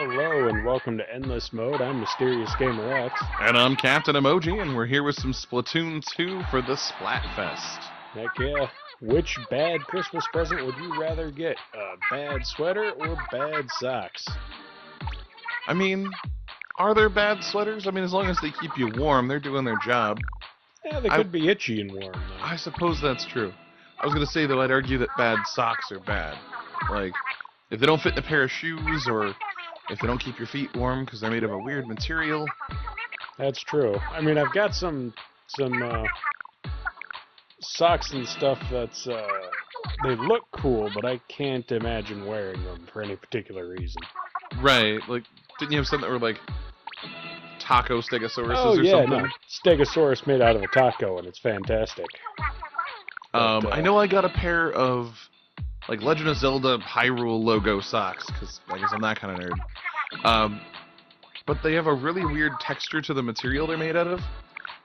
Hello and welcome to Endless Mode. I'm Mysterious Gamer X. And I'm Captain Emoji, and we're here with some Splatoon 2 for the Splatfest. Heck yeah. Which bad Christmas present would you rather get? A bad sweater or bad socks? I mean, are there bad sweaters? I mean, as long as they keep you warm, they're doing their job. Yeah, they could be itchy and warm, though. I suppose that's true. I was going to say, though, I'd argue that bad socks are bad. Like, if they don't fit in a pair of shoes, or if they don't keep your feet warm because they're made of a weird material. That's true. I mean, I've got some socks and stuff that's, they look cool, but I can't imagine wearing them for any particular reason. Right, like, didn't you have something that were, like, taco stegosauruses or something? No. Stegosaurus made out of a taco, and it's fantastic. But, I know I got a pair of, like, Legend of Zelda Hyrule logo socks, because I guess I'm that kind of nerd. But they have a really weird texture to the material they're made out of.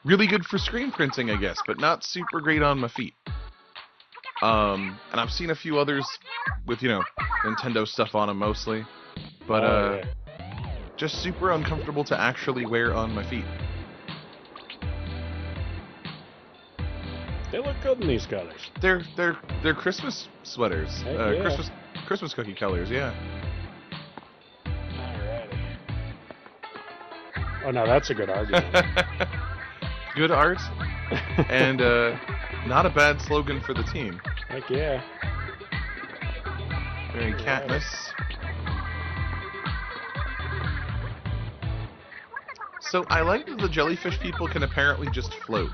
Really good for screen printing, I guess, but not super great on my feet. And I've seen a few others with, Nintendo stuff on them mostly. But, just super uncomfortable to actually wear on my feet. They look good in these colors. They're Christmas sweaters. Yeah. Christmas cookie colors, yeah. Alrighty. Oh no, that's a good argument. Good art, and not a bad slogan for the team. Heck yeah. Very Katniss. So I like that the jellyfish people can apparently just float.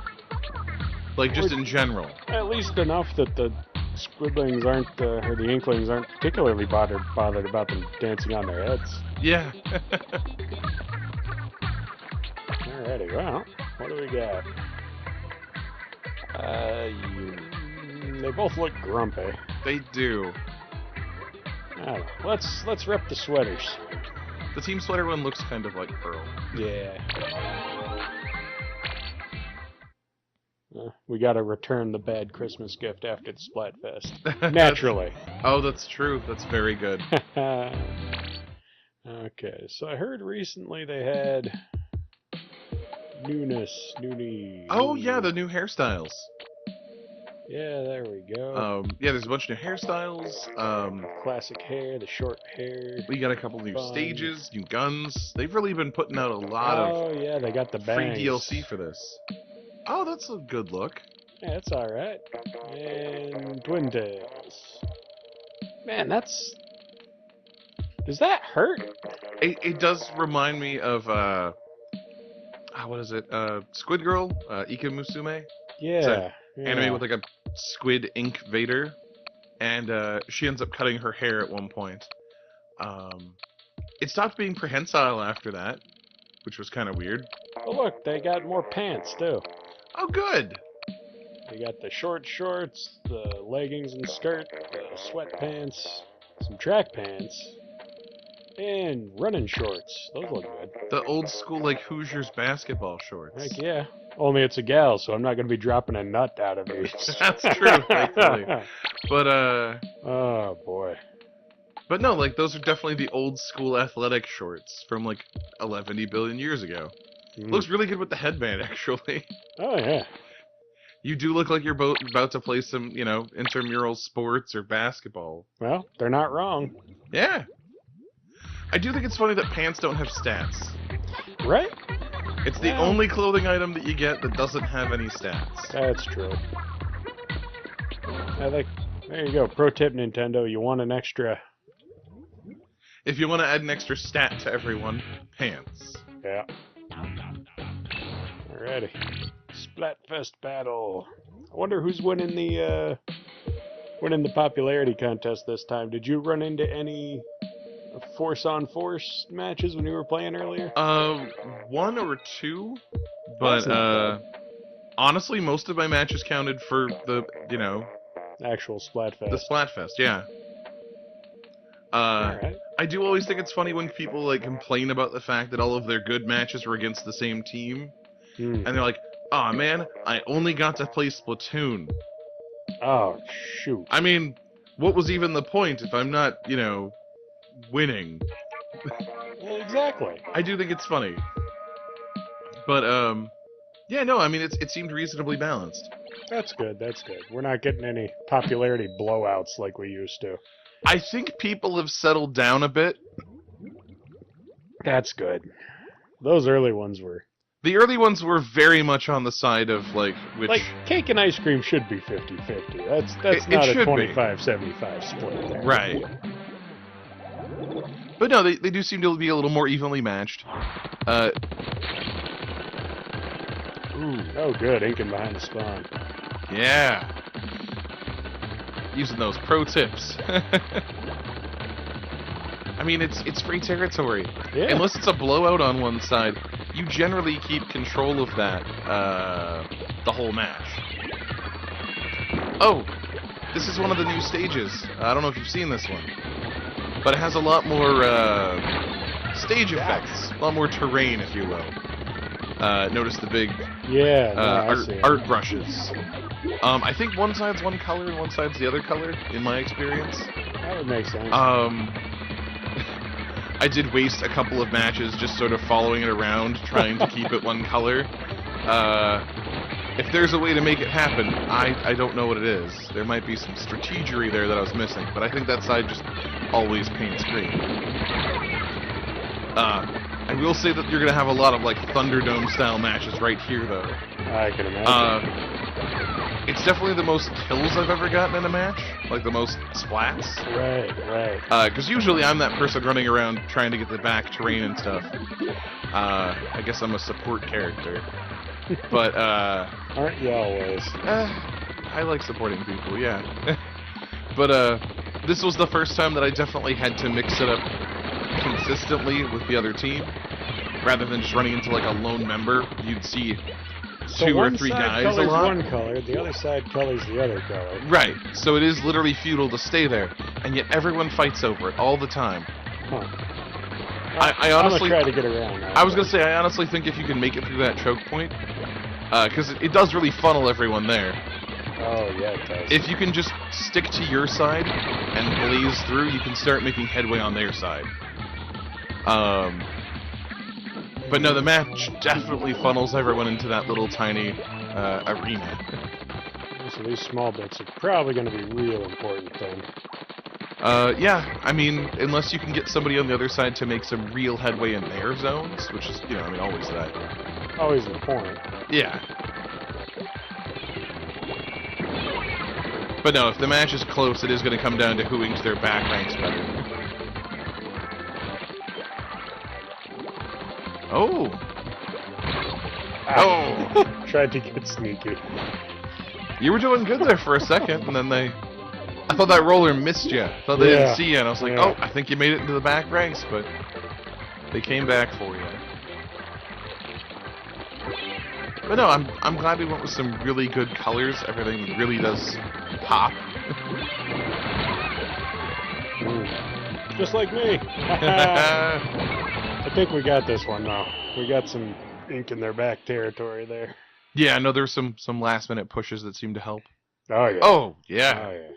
Like, just in general. At least enough that the squidlings aren't, or the inklings aren't particularly bothered about them dancing on their heads. Yeah. Alrighty, well, what do we got? They both look grumpy. They do. Let's rep the sweaters. The team sweater one looks kind of like Pearl. Yeah. We gotta return the bad Christmas gift after the Splatfest. Naturally. Oh, that's true. That's very good. Okay, so I heard recently they had Noonie. Oh, yeah, the new hairstyles. Yeah, there we go. Yeah, there's a bunch of new hairstyles. Classic hair, the short hair. We got a couple new stages, new guns. They've really been putting out a lot of yeah, they got the free bangs. DLC for this. Oh, that's a good look. Yeah, that's alright. And Twin Tails. Man, that's... Does that hurt? It does remind me of, what is it? Squid Girl? Ika Musume? Yeah. Anime with like a squid ink Vader. And she ends up cutting her hair at one point. It stopped being prehensile after that, which was kind of weird. Oh look, they got more pants too. Oh, good. They got the short shorts, the leggings and skirt, the sweatpants, some track pants, and running shorts. Those look good. The old school, like, Hoosiers basketball shorts. Heck yeah. Only it's a gal, so I'm not going to be dropping a nut out of these. That's true, thankfully. But, oh, boy. But no, like, those are definitely the old school athletic shorts from, like, 11 billion years ago. Looks really good with the headband, actually. Oh, yeah. You do look like you're about to play some, intramural sports or basketball. Well, they're not wrong. Yeah. I do think it's funny that pants don't have stats. Right? It's the only clothing item that you get that doesn't have any stats. That's true. There you go. Pro tip, Nintendo. You want an extra... If you want to add an extra stat to everyone, pants. Yeah. Alrighty. Splatfest battle. I wonder who's winning the popularity contest this time. Did you run into any force-on-force matches when you were playing earlier? One or two, but honestly, most of my matches counted for the, actual Splatfest. The Splatfest, yeah. Alright. I do always think it's funny when people, like, complain about the fact that all of their good matches were against the same team. And they're like, aw, man, I only got to play Splatoon. Oh, shoot. I mean, what was even the point if I'm not, winning? Exactly. I do think it's funny. But, yeah, no, I mean, it seemed reasonably balanced. That's good. That's good. We're not getting any popularity blowouts like we used to. I think people have settled down a bit. That's good. Those early ones were... The early ones were very much on the side of, like, which... Like, cake and ice cream should be 50-50. That's not a 25-75 split there. Right. But no, they do seem to be a little more evenly matched. Ooh. Oh, good. Inking behind the spawn. Yeah. Using those pro tips. I mean, it's free territory. Yeah. Unless it's a blowout on one side, you generally keep control of that the whole match. Oh, this is one of the new stages. I don't know if you've seen this one, but it has a lot more stage effects, a lot more terrain, if you will. Notice the big art brushes. I think one side's one color and one side's the other color, in my experience. That would make sense. I did waste a couple of matches just sort of following it around, trying to keep it one color. If there's a way to make it happen, I don't know what it is. There might be some strategery there that I was missing, but I think that side just always paints green. I will say that you're going to have a lot of, like, Thunderdome-style matches right here, though. I can imagine. It's definitely the most kills I've ever gotten in a match. Like, the most splats. Right. Because usually I'm that person running around trying to get the back terrain and stuff. I guess I'm a support character. But, aren't you always? I like supporting people, yeah. But, this was the first time that I definitely had to mix it up consistently with the other team, rather than just running into like a lone member. You'd see two or three guys a lot. One color, the other side colors the other color. Right. So it is literally futile to stay there, and yet everyone fights over it all the time. Huh. I honestly I'm gonna try to get around that. I was gonna say I honestly think if you can make it through that choke point, because it does really funnel everyone there. Oh yeah, it does. If you can just stick to your side and blaze through, you can start making headway on their side. But no, the match definitely funnels everyone into that little tiny arena. So these small bits are probably going to be real important then. Yeah, I mean, unless you can get somebody on the other side to make some real headway in their zones, which is, you know, I mean, always that. Always the point. Yeah. But no, if the match is close, it is going to come down to who inks their back ranks better. Oh! Oh! Tried to get sneaky. You were doing good there for a second, and then I thought that roller missed you. I thought they didn't see you, and I was like, oh, I think you made it into the back ranks, but they came back for you. But no, I'm glad we went with some really good colors. Everything really does pop. Just like me. I think we got this one though. We got some ink in their back territory there. Yeah, no, there's some last minute pushes that seem to help. Oh yeah. Oh yeah. Oh yeah.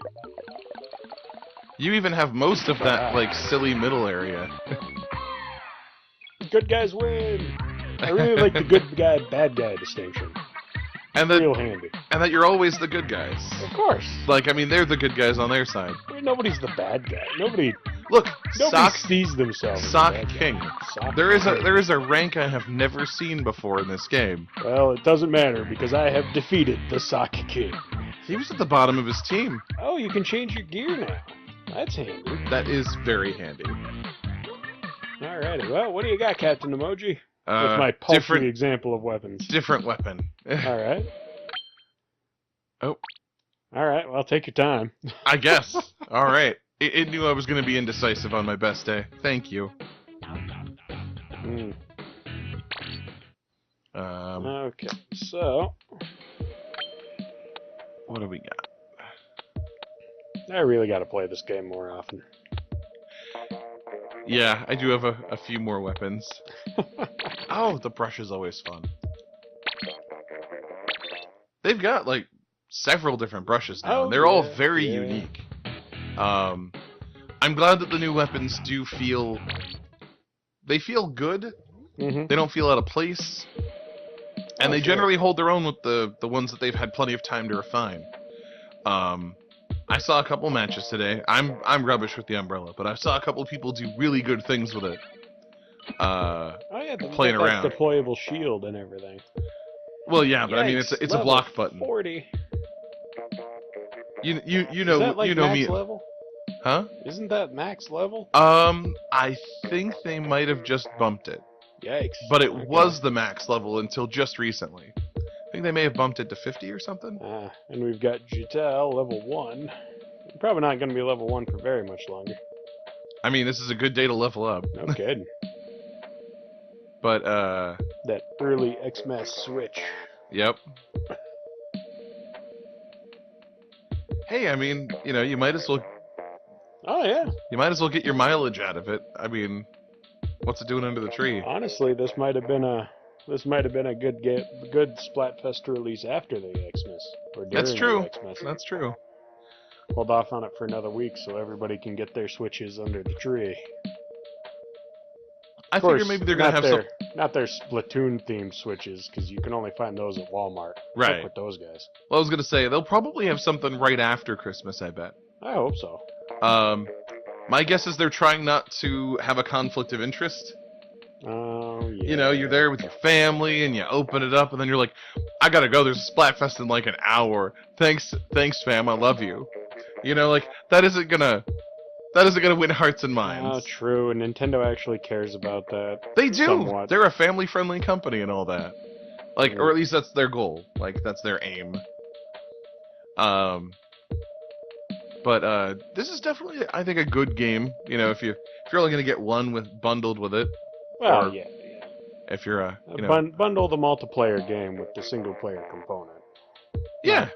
You even have most of that like silly middle area. Good guys win. I really like the good guy, bad guy distinction. And that, real handy. And that you're always the good guys. Of course. Like, I mean, they're the good guys on their side. I mean, nobody's the bad guy. Nobody sees themselves. Sock King. There is King. a rank I have never seen before in this game. Well, it doesn't matter because I have defeated the Sock King. He was at the bottom of his team. Oh, you can change your gear now. That's handy. That is very handy. Alrighty. Well, what do you got, Captain Emoji? With my paltry example of weapons. Different weapon. Alright. Oh. Alright, well, take your time. I guess. Alright. It knew I was going to be indecisive on my best day. Thank you. Okay, so... What do we got? I really got to play this game more often. Yeah, I do have a few more weapons. Oh, the brush is always fun. They've got, like, several different brushes now, and they're all very unique. I'm glad that the new weapons do feel they feel good. Mm-hmm. They don't feel out of place, and they generally hold their own with the ones that they've had plenty of time to refine. I saw a couple matches today. I'm rubbish with the umbrella, but I saw a couple of people do really good things with it. Oh yeah, Playing that around. deployable shield and everything. Well, yeah, but Yikes, I mean it's a level block button. 40. You Is that like know max me, level? huh? Isn't that max level? I think they might have just bumped it, Yikes. but it Okay. was the max level until just recently. I think they may have bumped it to 50 or something. And we've got Jitel, level 1. Probably not going to be level 1 for very much longer. I mean, this is a good day to level up. No kidding. But, That early Xmas switch. Yep. Hey, I mean, you might as well... Oh, yeah. You might as well get your mileage out of it. I mean, what's it doing under the tree? Honestly, this might have been a good Splatfest release after the Xmas. Or during That's true. the Xmas. That's true. Hold off on it for another week so everybody can get their switches under the tree. I figure maybe they're going to have some... Not their Splatoon-themed switches, because you can only find those at Walmart. Right. With those guys. Well, I was going to say, they'll probably have something right after Christmas, I bet. I hope so. My guess is they're trying not to have a conflict of interest. Oh, yeah. You're there with your family, and you open it up, and then you're like, I gotta go, there's a Splatfest in like an hour. Thanks, fam, I love you. That isn't gonna win hearts and minds. Oh, true, and Nintendo actually cares about that. They do! Somewhat. They're a family-friendly company and all that. Or at least that's their goal. That's their aim. But this is definitely, I think, a good game. If you're only gonna get one bundled with it. Well, or yeah. If you're bundle the multiplayer game with the single-player component. Yeah.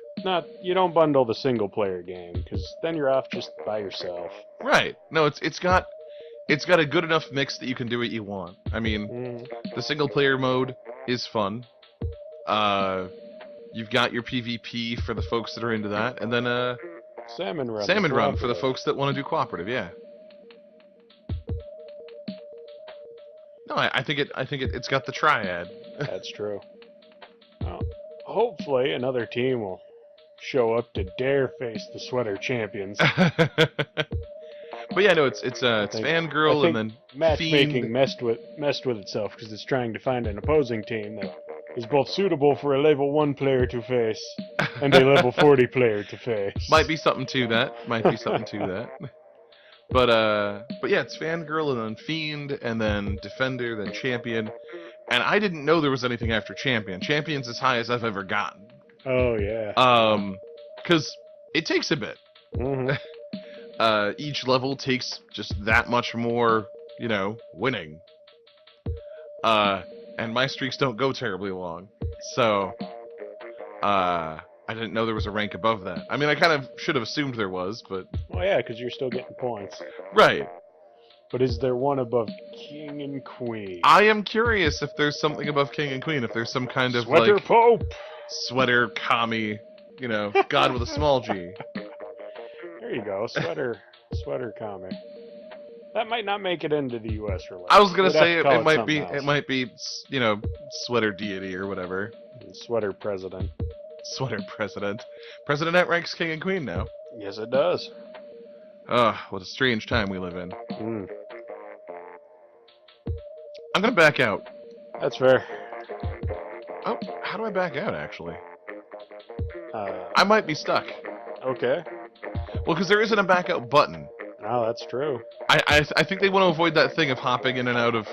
You don't bundle the single-player game, because then you're off just by yourself. Right. No, it's got a good enough mix that you can do what you want. I mean, the single-player mode is fun. You've got your PvP for the folks that are into that, and then Salmon Run for the folks that want to do cooperative. Yeah. No, I think it's got the triad. That's true. Well, hopefully another team will show up to dare face the Sweater Champions. But yeah, no, it's Fangirl and then matchmaking Fiend. messed with itself because it's trying to find an opposing team that is both suitable for a level 1 player to face and a level 40 player to face. Might be something to that. But yeah, it's Fangirl and then Fiend and then Defender, then Champion. And I didn't know there was anything after Champion. Champion's as high as I've ever gotten. Oh yeah. Because it takes a bit. Mm-hmm. Each level takes just that much more, winning. And my streaks don't go terribly long. So, I didn't know there was a rank above that. I mean, I kind of should have assumed there was, but... Well, yeah, because you're still getting points. Right. But is there one above King and Queen? I am curious if there's something above King and Queen, if there's some kind of, Sweater Pope! Sweater Kami, God with a small G. There you go, Sweater Kami. That might not make it into the U.S. release. I was gonna We'd have say to call it might be Sweater Deity or whatever. Sweater President. Sweater President. President ranks King and Queen now. Yes, it does. Ugh, what a strange time we live in. Mm. I'm gonna back out. That's fair. Oh, how do I back out, actually? Uh, I might be stuck. Okay. Well, because there isn't a back out button. Oh, that's true. I think they want to avoid that thing of hopping in and out of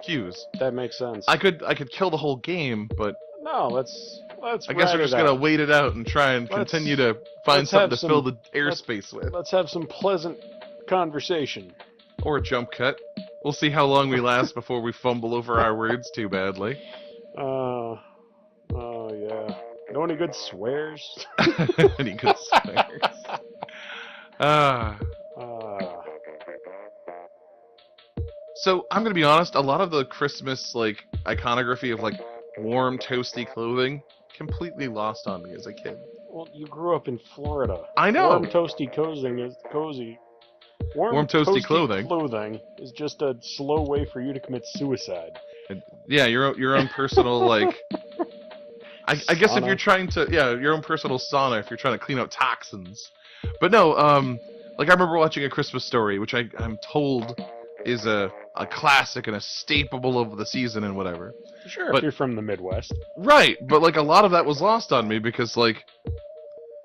queues. That makes sense. I could kill the whole game, but No, let's. I guess we're just gonna wait it out and try and continue to find something to fill the airspace with. Let's have some pleasant conversation. Or a jump cut. We'll see how long we last before we fumble over our words too badly. Oh yeah. Know any good swears? Any good swears? So I'm gonna be honest. A lot of the Christmas iconography of warm, toasty clothing completely lost on me as a kid. Well, you grew up in Florida. I know. Warm, toasty cozy. Warm, toasty clothing. clothing is just a slow way for you to commit suicide. Yeah, your own personal like. I guess if Sauna. you're trying to, your own personal sauna if you're trying to clean out toxins. But no, like I remember watching A Christmas Story, which I'm told is a classic and a staple of the season and whatever. Sure, but, if you're from the Midwest. Right, but like a lot of that was lost on me because like,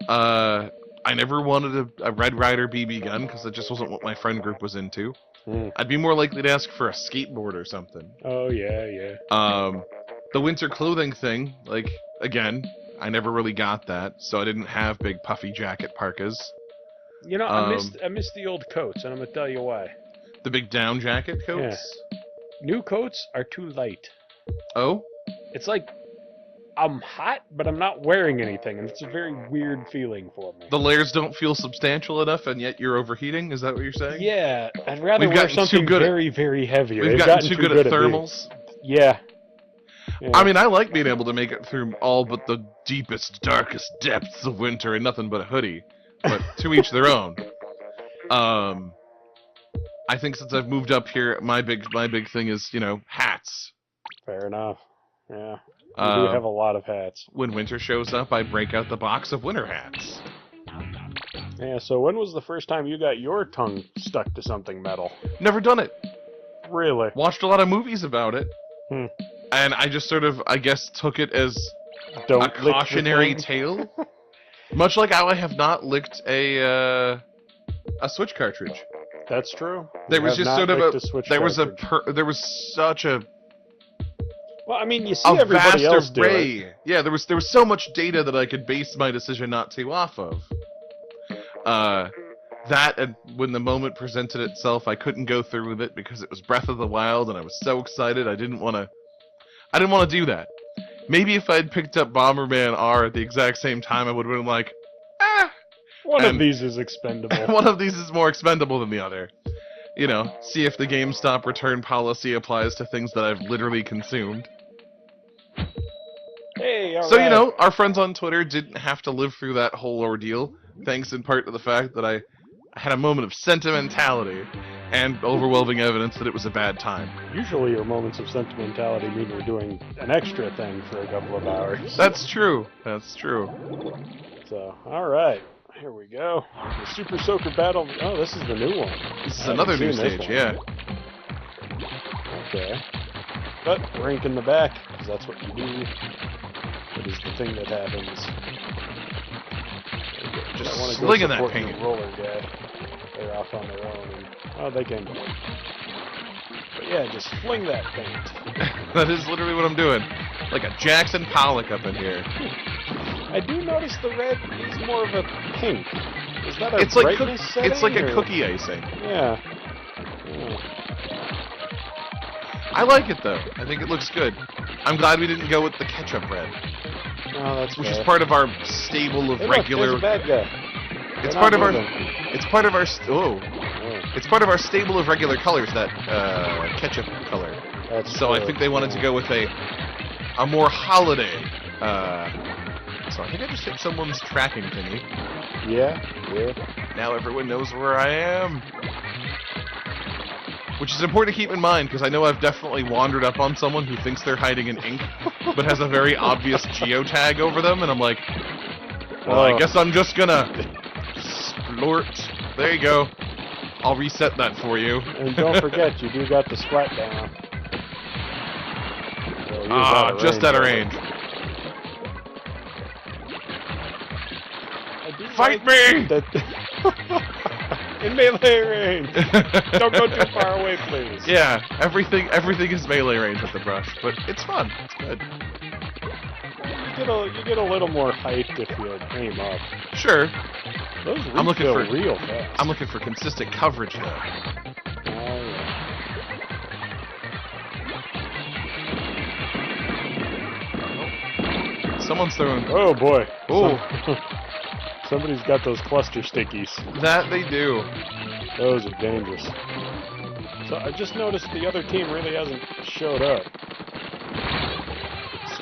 I never wanted a Red Ryder BB gun because it just wasn't what my friend group was into. I'd be more likely to ask for a skateboard or something. Oh yeah. The winter clothing thing, like again, I never really got that, so I didn't have big puffy jacket parkas. You know, I missed the old coats, and I'm gonna tell you why. The big down jacket coats? Yeah. New coats are too light. Oh? It's like I'm hot, but I'm not wearing anything, and it's a very weird feeling for me. The layers don't feel substantial enough, and yet you're overheating? Is that what you're saying? Yeah, I'd rather We've wear gotten too something good at- very, very heavy. We've They've gotten too good at being- thermals. Yeah. I mean, I like being able to make it through all but the deepest, darkest depths of winter in nothing but a hoodie. But to each their own. I think since I've moved up here, my big thing is, hats. Fair enough. Yeah. We do have a lot of hats. When winter shows up, I break out the box of winter hats. Yeah, so when was the first time you got your tongue stuck to something metal? Never done it. Really? Watched a lot of movies about it. Hmm. And I just sort of, I guess, took it as Don't a lick the cautionary thing. tale. Much like how I have not licked a Switch cartridge. That's true. There You was have just not sort of licked a Switch there was cartridge. there was such a Well, I mean, you see vast everybody else do it. array. Yeah, there was so much data that I could base my decision not to off of. That and when the moment presented itself, I couldn't go through with it because it was Breath of the Wild, and I was so excited. I didn't want to do that. Maybe if I'd picked up Bomberman R at the exact same time, I would have been like, One of And- these is expendable. one of these is more expendable than the other. See if the GameStop return policy applies to things that I've literally consumed. Hey, all So, right. our friends on Twitter didn't have to live through that whole ordeal, thanks in part to the fact that I had a moment of sentimentality and overwhelming evidence that it was a bad time. Usually your moments of sentimentality mean you're doing an extra thing for a couple of hours. That's true. That's true. So, all right. Here we go. The Super Soaker Battle. Oh, this is the new one. This is I haven't another new seen this stage, one. yeah. Okay. But rink in the back, because that's what you do. It is the thing that happens. Just I wanna go slinging that support paint. the roller guy. They're off on their own, and they came to win. But yeah, just fling that paint. That is literally what I'm doing. Like a Jackson Pollock up in here. I do notice the red is more of a pink. Is that a It's like brightness setting? it's like a or- cookie icing. Yeah. I like it though. I think it looks good. I'm glad we didn't go with the ketchup red, Oh, that's which fair. is part of our stable of Hey, look, regular. there's a bad guy. It's They're part not of our. moving. It's part of our. Oh, It's part of our stable of regular colors. That ketchup color. that's So I true. think they wanted to Yeah. go with a more holiday. So I think I just hit someone's tracking thingy. Yeah. Now everyone knows where I am. Which is important to keep in mind, because I know I've definitely wandered up on someone who thinks they're hiding in ink, but has a very obvious geotag over them, and I'm like, well, I Oh. guess I'm just gonna splort. There you go. I'll reset that for you. And don't forget, you do got the splat down. So he was Just out of range. I do Fight like me! that- in melee range. Don't go too far away, please. Yeah, everything is melee range with the brush, but it's fun. It's good. You get a little more height if you aim up. Sure. Those I'm looking refill for- real fast. I'm looking for consistent coverage though. Oh, yeah. Someone's throwing. Oh boy. Oh. Somebody's got those cluster stickies. That they do. Those are dangerous. So I just noticed the other team really hasn't showed up.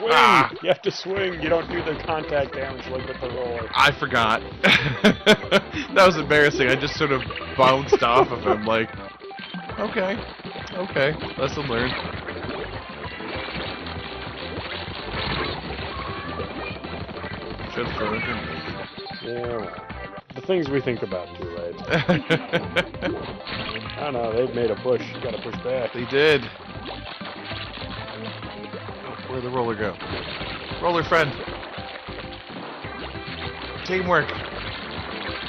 Swing! Ah. You have to swing. You don't do the contact damage like with the roller. I forgot. That was embarrassing. I just sort of bounced off of him like, okay, lesson learned. Should have thrown a grenade. Yeah, well, the things we think about too late. I don't know, they've made a push. You gotta push back. They did. Oh, where'd the roller go? Roller friend. Teamwork.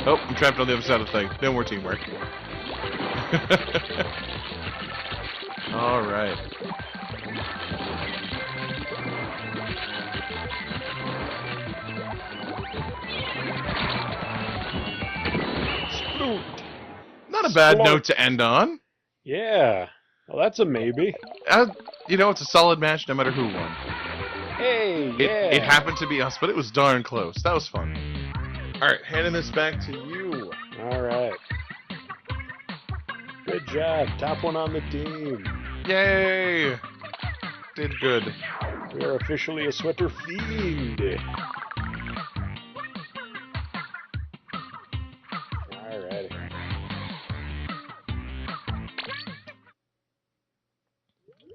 Oh, I'm trapped on the other side of the thing. No more teamwork. Alright. Not a bad note to end on. Yeah. Well, that's a maybe. You know, it's a solid match no matter who won. Hey, yeah. It happened to be us, but it was darn close. That was fun. Alright, handing this back to you. Alright. Good job. Top one on the team. Yay! Did good. We are officially a sweater fiend. Alrighty.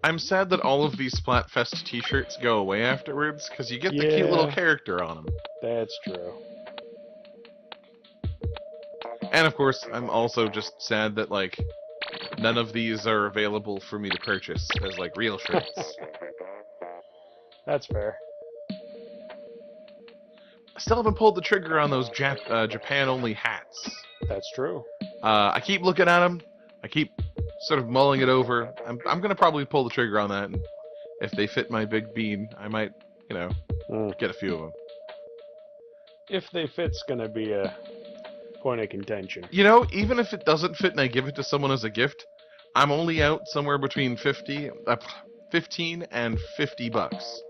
I'm sad that all of these Splatfest t-shirts go away afterwards, because you get the cute little character on them. That's true. And of course, I'm also just sad that, like, none of these are available for me to purchase as, like, real shirts. That's fair. I still haven't pulled the trigger on those Japan-only hats. That's true. I keep looking at them. I keep sort of mulling it over. I'm gonna probably pull the trigger on that, and if they fit my big bean, I might, you know, get a few of them. If they fit's gonna be a point of contention. You know, even if it doesn't fit and I give it to someone as a gift, I'm only out somewhere between 15 and $50,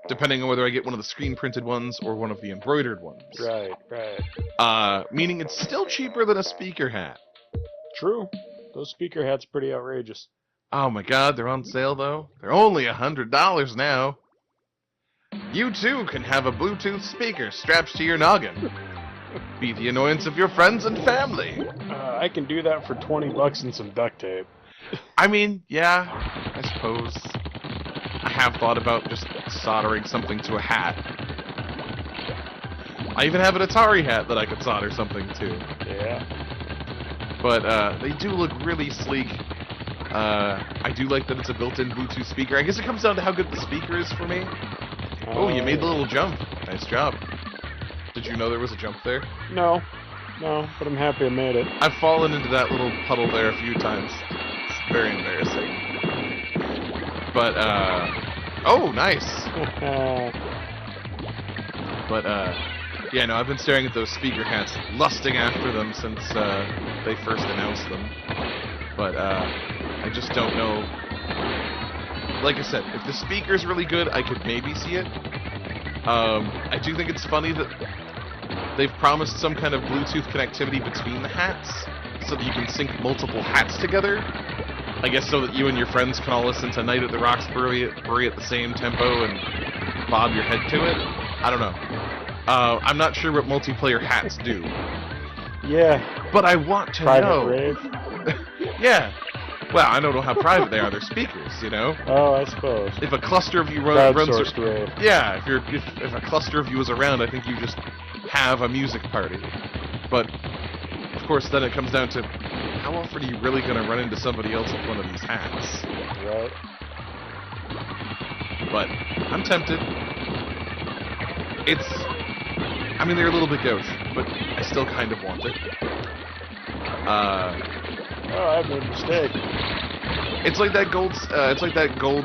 depending on whether I get one of the screen-printed ones or one of the embroidered ones. Right. Meaning it's still cheaper than a speaker hat. True. Those speaker hats pretty outrageous. Oh my god, they're on sale though. They're only $100 now. You too can have a Bluetooth speaker strapped to your noggin. Be the annoyance of your friends and family. I can do that for $20 and some duct tape. I mean, yeah, I suppose. I have thought about just soldering something to a hat. I even have an Atari hat that I could solder something to. Yeah. But they do look really sleek. I do like that it's a built-in Bluetooth speaker. I guess it comes down to how good the speaker is for me. Oh, you made the little jump. Nice job. Did you know there was a jump there? No, but I'm happy I made it. I've fallen into that little puddle there a few times. It's very embarrassing. But, oh, nice! But, yeah, no, I've been staring at those speaker hats, lusting after them since, they first announced them. But, I just don't know. Like I said, if the speaker's really good, I could maybe see it. I do think it's funny that they've promised some kind of Bluetooth connectivity between the hats, so that you can sync multiple hats together. I guess so that you and your friends can all listen to Night at the Roxbury at the same tempo and bob your head to it. I don't know. I'm not sure what multiplayer hats do. Yeah. But I want to know. Rave. Yeah. Well, I don't know how private they are. They're speakers, you know. Oh, I suppose. If a cluster of you runs, rave. yeah. If a cluster of you is around, I think you just have a music party. But of course, then it comes down to how often are you really going to run into somebody else with one of these hats? Right. But I'm tempted. I mean, they're a little bit gauche, but I still kind of want it. Oh, I made a mistake. It's like that gold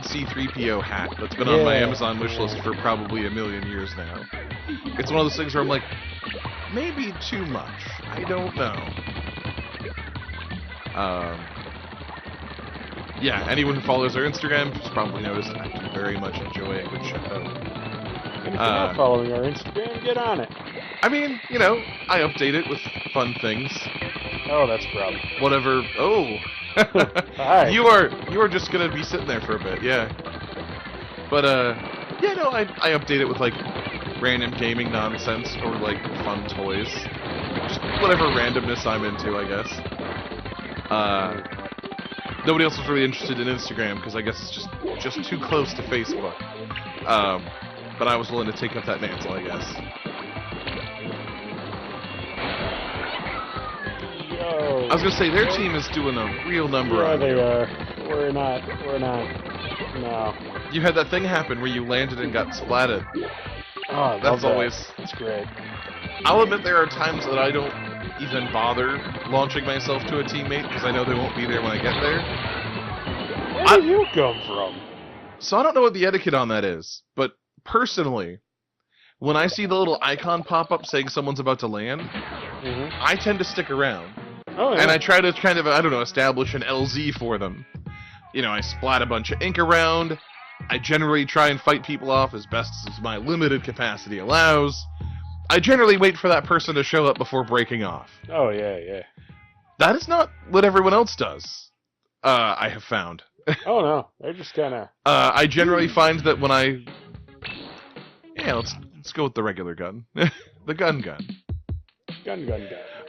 C-3PO hat that's been on my Amazon wishlist for probably a million years now. It's one of those things where I'm like, maybe too much. I don't know. Yeah, anyone who follows our Instagram has probably noticed I do very much enjoy a good shout-out. And if you're not following our Instagram, get on it. I mean, you know, I update it with fun things. Oh, that's a problem. Whatever. Oh. Hi. You are just gonna be sitting there for a bit, yeah. But Yeah, no, I update it with, like, random gaming nonsense or, like, fun toys. Just whatever randomness I'm into, I guess. Nobody else was really interested in Instagram, because I guess it's just too close to Facebook. But I was willing to take up that mantle, I guess. Yo. I was gonna say, their team is doing a real number Yeah, on they you. are. We're not. No. You had that thing happen where you landed and got splatted. Oh, I love That's that. always... It's great. I'll admit there are times that I don't even bother launching myself to a teammate, because I know they won't be there when I get there. Where did you come from? So I don't know what the etiquette on that is, but personally, when I see the little icon pop up saying someone's about to land, I tend to stick around. Oh, yeah. And I try to kind of, I don't know, establish an LZ for them. You know, I splat a bunch of ink around. I generally try and fight people off as best as my limited capacity allows. I generally wait for that person to show up before breaking off. Oh, yeah. That is not what everyone else does, I have found. Oh, no. They're just kind of... I generally find that when I... Yeah, let's go with the regular gun. The gun. Gun.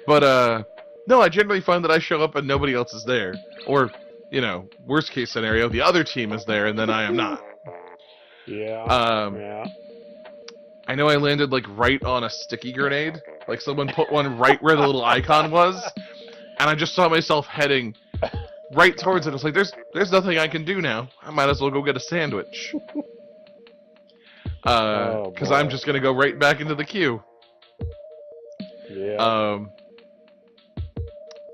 But, no, I generally find that I show up and nobody else is there. Or, you know, worst case scenario, the other team is there and then I am not. Yeah. Yeah. I know I landed, like, right on a sticky grenade. Like, someone put one right where the little icon was. And I just saw myself heading right towards it. It's like, there's nothing I can do now. I might as well go get a sandwich. Because I'm just gonna go right back into the queue. Yeah.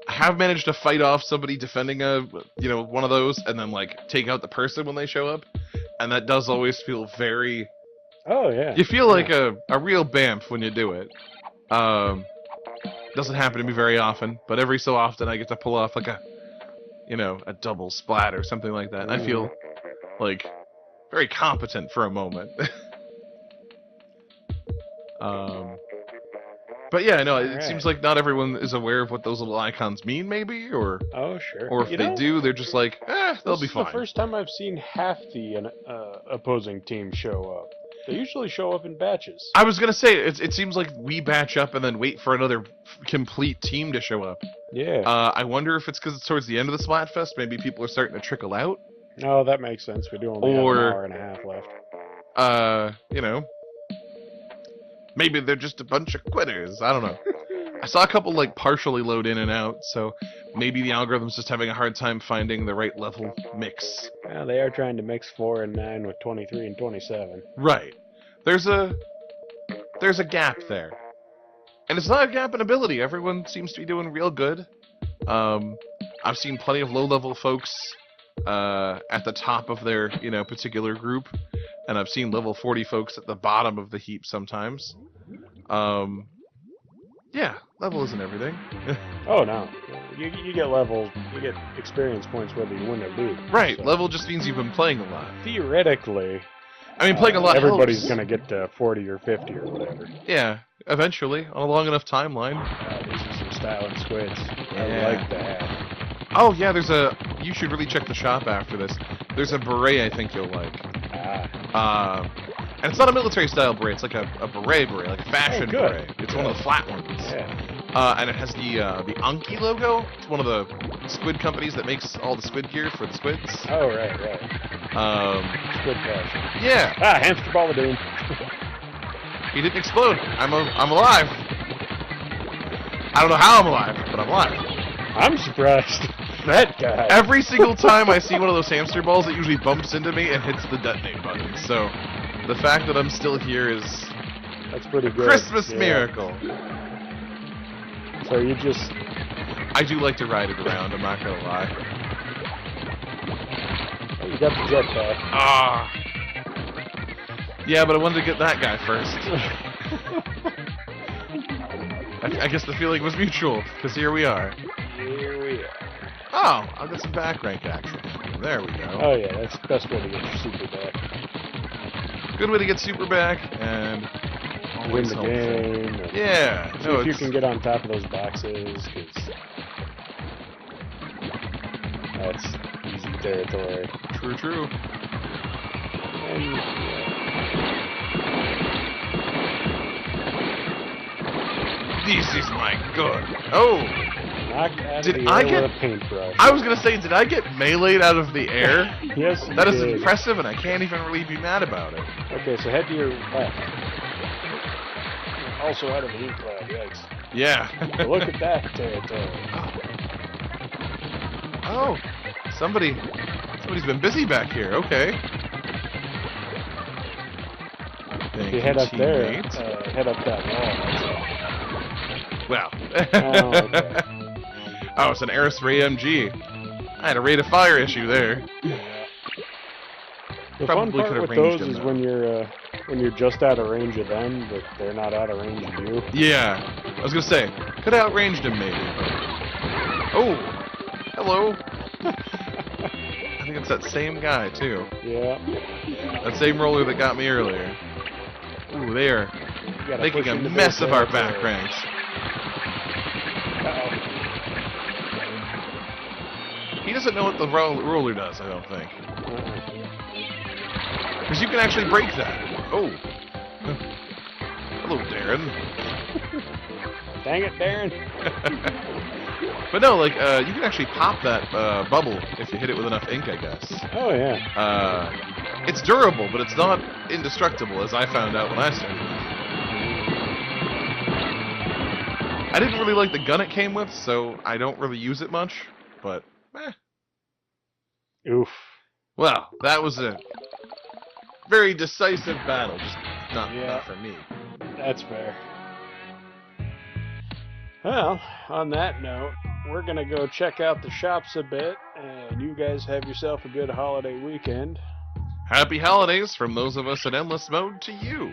I have managed to fight off somebody defending one of those, and then, like, take out the person when they show up. And that does always feel very... Oh, yeah. You feel like a real BAMF when you do it. Doesn't happen to me very often, but every so often I get to pull off, like, a double splat or something like that. And I feel, like, very competent for a moment. But yeah, no, it seems like not everyone is aware of what those little icons mean, maybe, or... Oh, sure. Or if they do, they're just like, they'll be fine. This is the first time I've seen half the opposing team show up. They usually show up in batches. I was gonna say, it seems like we batch up and then wait for another complete team to show up. Yeah. I wonder if it's because it's towards the end of the Splatfest, maybe people are starting to trickle out. Oh, that makes sense. We do only have an hour and a half left. Maybe they're just a bunch of quitters. I don't know. I saw a couple, like, partially load in and out, so maybe the algorithm's just having a hard time finding the right level mix. Well, they are trying to mix 4 and 9 with 23 and 27. Right. There's a gap there. And it's not a gap in ability. Everyone seems to be doing real good. I've seen plenty of low-level folks at the top of their, particular group. And I've seen level 40 folks at the bottom of the heap sometimes. Yeah, level isn't everything. Oh, no. You get level, you get experience points whether you win or lose. Right, so. Level just means you've been playing a lot. Theoretically, I mean, playing a lot everybody's helps. going to get to 40 or 50 or whatever. Yeah, eventually, on a long enough timeline. These are some styling squids. Yeah. I like that. Oh, yeah, you should really check the shop after this. There's a beret I think you'll like. And it's not a military-style beret, it's like a beret, like a fashion beret. It's one of the flat ones. Yeah. And it has the Anki logo. It's one of the squid companies that makes all the squid gear for the squids. Oh, right. Squid fashion. Yeah. Hamster ball of doom. He didn't explode. I'm alive. I don't know how I'm alive, but I'm alive. I'm surprised. That guy. Every single time I see one of those hamster balls, it usually bumps into me and hits the detonate button. So, the fact that I'm still here is... That's pretty good. Christmas miracle. So you just... I do like to ride it around, I'm not gonna lie. Oh, you got the jetpack. Ah. Yeah, but I wanted to get that guy first. I guess the feeling was mutual, because here we are. Here we are. Oh, I'll get some back rank action. There we go. Oh yeah, that's the best way to get your super back. Good way to get super back, and Win always the helpful. game. Yeah. See if you can get on top of those boxes, because that's easy territory. True. And This is my gun. Oh, Knocked out Did of the I air get- with a paintbrush. I was gonna say, did I get meleeed out of the air? Yes, you That is did. impressive, and I can't even really be mad about it. Okay, so head to your left. Also out of the heat cloud, yikes. Yeah. But look at that territory. Oh, somebody's been busy back here. Okay. Thank If you head up there, teammate. head up that wall. Wow. Oh, okay. Oh, it's an air spray MG. I had a rate of fire issue there. The Probably fun part could've with ranged those him, is though. when you're just out of range of them, but they're not out of range of you. Yeah. I was gonna say, could have outranged him maybe. But... Oh, hello. I think it's that same guy too. Yeah. That same roller that got me earlier. Ooh, they are You gotta making push a into mess their of our territory. back ranks. Uh-oh. He doesn't know what the roller does, I don't think. Uh-uh. Because you can actually break that. Oh. Hello, Darren. Dang it, Darren. But no, like, you can actually pop that bubble if you hit it with enough ink, I guess. Oh, yeah. It's durable, but it's not indestructible, as I found out when I started. I didn't really like the gun it came with, so I don't really use it much, but, Oof. Well, that was a very decisive battle, just not for me. That's fair. Well, on that note, we're going to go check out the shops a bit, and you guys have yourself a good holiday weekend. Happy holidays from those of us in Endless Mode to you.